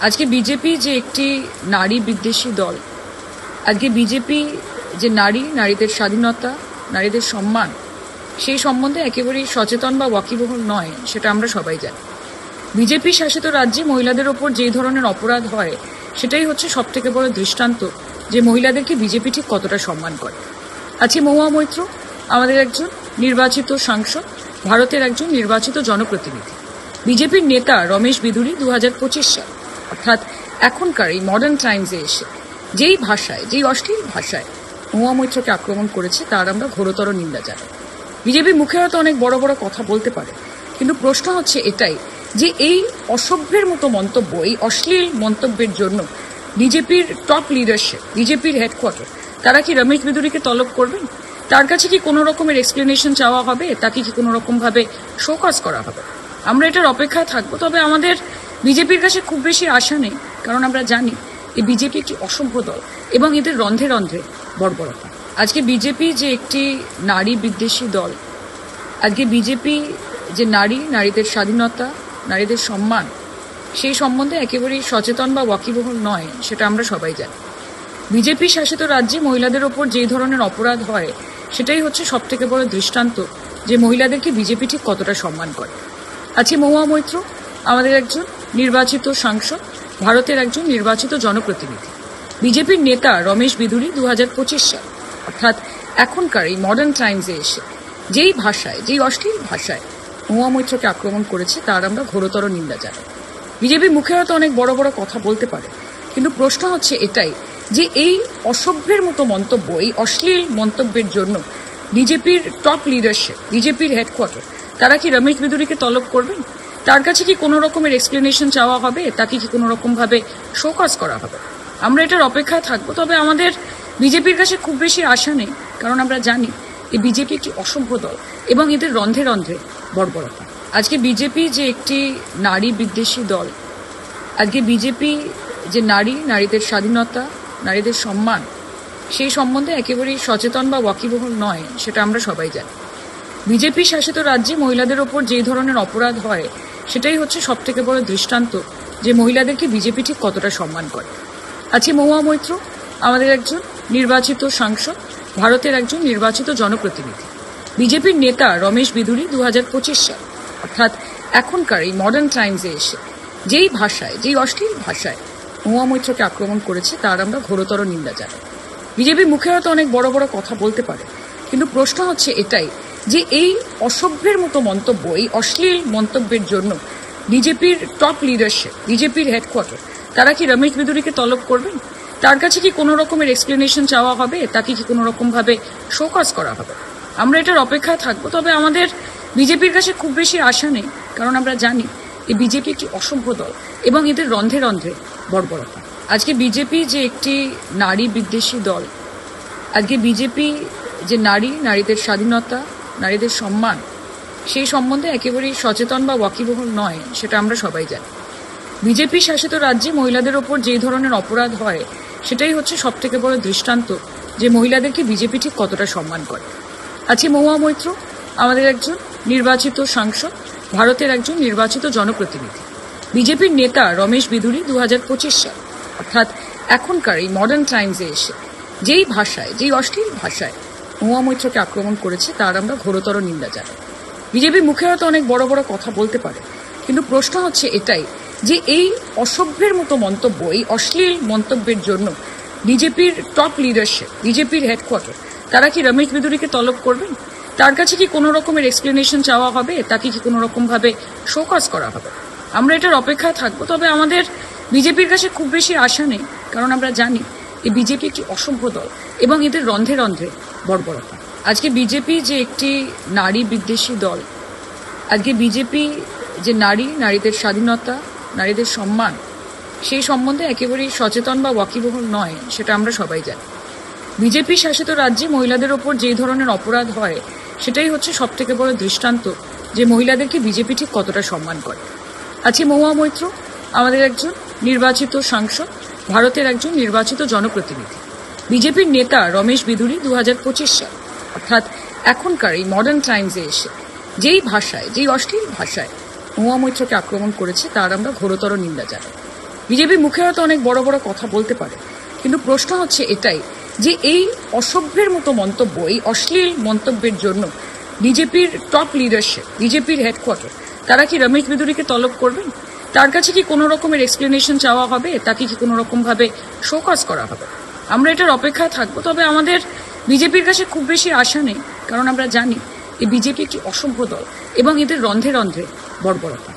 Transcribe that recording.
আজকে বিজেপি যে একটি নারী বিদ্বেষী দল, আজকে বিজেপি যে নারীদের স্বাধীনতা, নারীদের সম্মান, সেই সম্বন্ধে একেবারেই সচেতন বা ওয়াকিবহুল নয়, সেটা আমরা সবাই জানি। বিজেপি শাসিত রাজ্যে মহিলাদের ওপর যে ধরনের অপরাধ হয়, সেটাই হচ্ছে সব থেকে বড় দৃষ্টান্ত যে মহিলাদেরকে বিজেপি ঠিক কতটা সম্মান করে। আজকে মহুয়া মৈত্র আমাদের একজন নির্বাচিত সাংসদ, ভারতের একজন নির্বাচিত জনপ্রতিনিধি। বিজেপির নেতা রমেশ বিধুরি 2025 সাল, অর্থাৎ এখনকার এই মডার্ন টাইমসে এসে যেই ভাষায়, যেই অশ্লীল ভাষায় মহুয়া মৈত্রকে আক্রমণ করেছে, তার আমরা ঘোরতর নিন্দা জানাই। বিজেপি মুখে হয়তো অনেক বড় বড় কথা বলতে পারে, কিন্তু প্রশ্ন হচ্ছে এটাই যে এই অসভ্যের মতো মন্তব্য, এই অশ্লীল মন্তব্যের জন্য বিজেপির টপ লিডারশিপ, বিজেপির হেডকোয়ার্টার, তারা কি রমেশ বিধুরিকে তলব করবেন? তার কাছে কি কোনো রকমের এক্সপ্লেনেশন চাওয়া হবে? তাকে কি কোনো রকম ভাবে শোকজ করা হবে? আমরা এটার অপেক্ষায় থাকবো। তবে আমাদের বিজেপির কাছে খুব বেশি আশা নেই, কারণ আমরা জানি এই বিজেপি একটি অসভ্য দল এবং এদের রন্ধ্রে রন্ধ্রে বর্বরতা। আজকে বিজেপি যে একটি নারী বিদ্বেষী দল, আজকে বিজেপি যে নারীদের স্বাধীনতা, নারীদের সম্মান, সেই সম্বন্ধে একেবারেই সচেতন বা ওয়াকিবহুল নয়, সেটা আমরা সবাই জানি। বিজেপি শাসিত রাজ্যে মহিলাদের ওপর যে ধরনের অপরাধ হয়, সেটাই হচ্ছে সব থেকে বড় দৃষ্টান্ত যে মহিলাদেরকে বিজেপি ঠিক কতটা সম্মান করে। আজকে মহুয়া মৈত্র আমাদের একজন নির্বাচিত সাংসদ, ভারতের একজন নির্বাচিত জনপ্রতিনিধি। বিজেপির নেতা রমেশ বিধুরি 2025 সাল, অর্থাৎ এখনকার এই মডার্ন টাইমসে এসে যেই ভাষায়, যেই অশ্লীল ভাষায় মহুয়া মৈত্রকে আক্রমণ করেছে, তার আমরা ঘোরতর নিন্দা জানাই। বিজেপি মুখে হয়তো অনেক বড় বড় কথা বলতে পারে, কিন্তু প্রশ্ন হচ্ছে এটাই যে এই অসভ্যের মতো মন্তব্য, এই অশ্লীল মন্তব্যের জন্য বিজেপির টপ লিডারশিপ, বিজেপির হেডকোয়ার্টার, তারা কি রমেশ বিধুরিকে তলব করবেন? তার কাছে কি কোনো রকমের এক্সপ্লেনেশন চাওয়া হবে? তাকে কি কোনো রকম ভাবে শোকজ করা হবে? আমরা এটার অপেক্ষায় থাকবো। তবে আমাদের বিজেপির কাছে খুব বেশি আশা নেই, কারণ আমরা জানি এই বিজেপি একটি অসভ্য দল এবং এদের রন্ধ্রে রন্ধ্রে বর্বরতা। আজকে বিজেপি যে একটি নারী বিদ্বেষী দল, আজকে বিজেপি যে নারীদের স্বাধীনতা, নারীদের সম্মান, সেই সম্বন্ধে একেবারেই সচেতন বা ওয়াকিবহুল নয়, সেটা আমরা সবাই জানি। বিজেপি শাসিত রাজ্যে মহিলাদের ওপর যে ধরনের অপরাধ হয়, সেটাই হচ্ছে সব থেকে বড় দৃষ্টান্ত যে মহিলাদেরকে বিজেপি ঠিক কতটা সম্মান করে। আজকে মহুয়া মৈত্র আমাদের একজন নির্বাচিত সাংসদ, ভারতের একজন নির্বাচিত জনপ্রতিনিধি। বিজেপির নেতা রমেশ বিধুরি 2025 সাল, অর্থাৎ এখনকার এই মডার্ন টাইমসে এসে যেই ভাষায়, যেই অশ্লীল ভাষায় মহুয়া মৈত্রকে আক্রমণ করেছে, তার আমরা ঘোরতর নিন্দা জানাই। বিজেপি মুখে হয়তো অনেক বড় বড় কথা বলতে পারে, কিন্তু প্রশ্ন হচ্ছে এটাই যে এই অসভ্যের মতো মন্তব্য, এই অশ্লীল মন্তব্যের জন্য বিজেপির টপ লিডারশিপ, বিজেপির হেডকোয়ার্টার, তারা কি রমেশ বিধুরিকে তলব করবেন? তার কাছে কি কোনো রকমের এক্সপ্লেনেশন চাওয়া হবে? তাকে কি কোনো রকম ভাবে শোকজ করা হবে? আমরা এটার অপেক্ষায় থাকবো। তবে আমাদের বিজেপির কাছে খুব বেশি আশা নেই, কারণ আমরা জানি এই বিজেপি একটি অসভ্য দল এবং এদের রন্ধ্রে রন্ধ্রে বর্বরতা। আজকে বিজেপি যে একটি নারী বিদ্বেষী দল, আজকে বিজেপি যে নারীদের স্বাধীনতা, নারীদের সম্মান, সেই সম্বন্ধে একেবারেই সচেতন বা ওয়াকিবহুল নয়, সেটা আমরা সবাই জানি। বিজেপি শাসিত রাজ্যে মহিলাদের ওপর যে ধরনের অপরাধ হয়, সেটাই হচ্ছে সব থেকে বড় দৃষ্টান্ত যে মহিলাদেরকে বিজেপি ঠিক কতটা সম্মান করে। আজকে মহুয়া মৈত্র আমাদের একজন নির্বাচিত সাংসদ, ভারতের একজন নির্বাচিত জনপ্রতিনিধি। বিজেপির নেতা রমেশ বিধুরি 2025 সাল, অর্থাৎ এখনকার এই মডার্ন টাইমসে এসে যেই ভাষায়, যেই অশ্লীল ভাষায় মহুয়া মৈত্রকে আক্রমণ করেছে, তার আমরা ঘোরতর নিন্দা জানাই। বিজেপি মুখে হয়তো অনেক বড় বড় কথা বলতে পারে, কিন্তু প্রশ্ন হচ্ছে এটাই যে এই অসভ্যের মতো মন্তব্য, এই অশ্লীল মন্তব্যের জন্য বিজেপির টপ লিডারশিপ, বিজেপির হেডকোয়ার্টার, তারা কি রমেশ বিধুরিকে তলব করবেন? তার কাছে কি কোনো রকমের এক্সপ্লেনেশন চাওয়া হবে? তাকে কি কোনো রকম ভাবে শোকজ করা হবে? আমরা এটার অপেক্ষায় থাকবো। তবে আমাদের বিজেপির কাছে খুব বেশি আশা নেই, কারণ আমরা জানি এই বিজেপি একটি অসভ্য দল এবং এদের রন্ধ্রে রন্ধ্রে বর্বরতা। আজকে বিজেপি যে একটি নারী বিদ্বেষী দল, আজকে বিজেপি যে নারীদের স্বাধীনতা, নারীদের সম্মান, সেই সম্বন্ধে একেবারেই সচেতন বা ওয়াকিবহুল নয়, সেটা আমরা সবাই জানি। বিজেপি শাসিত রাজ্যে মহিলাদের ওপর যে ধরনের অপরাধ হয়, সেটাই হচ্ছে সব থেকে বড় দৃষ্টান্ত যে মহিলাদেরকে বিজেপি ঠিক কতটা সম্মান করে। আজকে মহুয়া মৈত্র আমাদের একজন নির্বাচিত সাংসদ, ভারতের একজন নির্বাচিত জনপ্রতিনিধি। বিজেপির নেতা রমেশ বিধুরি 2025 সাল, অর্থাৎ এখনকার এই মডার্ন টাইমসে এসে যেই ভাষায়, যেই অশ্লীল ভাষায় মহুয়া মৈত্রকে আক্রমণ করেছে, তার আমরা ঘোরতর নিন্দা জানাই। বিজেপি মুখে হয়তো অনেক বড় বড় কথা বলতে পারে, কিন্তু প্রশ্ন হচ্ছে এটাই যে এই অসভ্যের মতো মন্তব্য, এই অশ্লীল মন্তব্যের জন্য বিজেপির টপ লিডারশিপ, বিজেপির হেডকোয়ার্টার, তারা কি রমেশ বিদুরিকে তলব করবেন? তার কাছে কি কোনো রকমের এক্সপ্লেনেশন চাওয়া হবে? তাকে কি কোনো রকম ভাবে শোকজ করা হবে? আমরা এটার অপেক্ষায় থাকবো। তবে আমাদের বিজেপির কাছে খুব বেশি আশা নেই, কারণ আমরা জানি এই বিজেপি একটি অসভ্য দল এবং এদের রন্ধ্রে রন্ধ্রে বর্বরতা।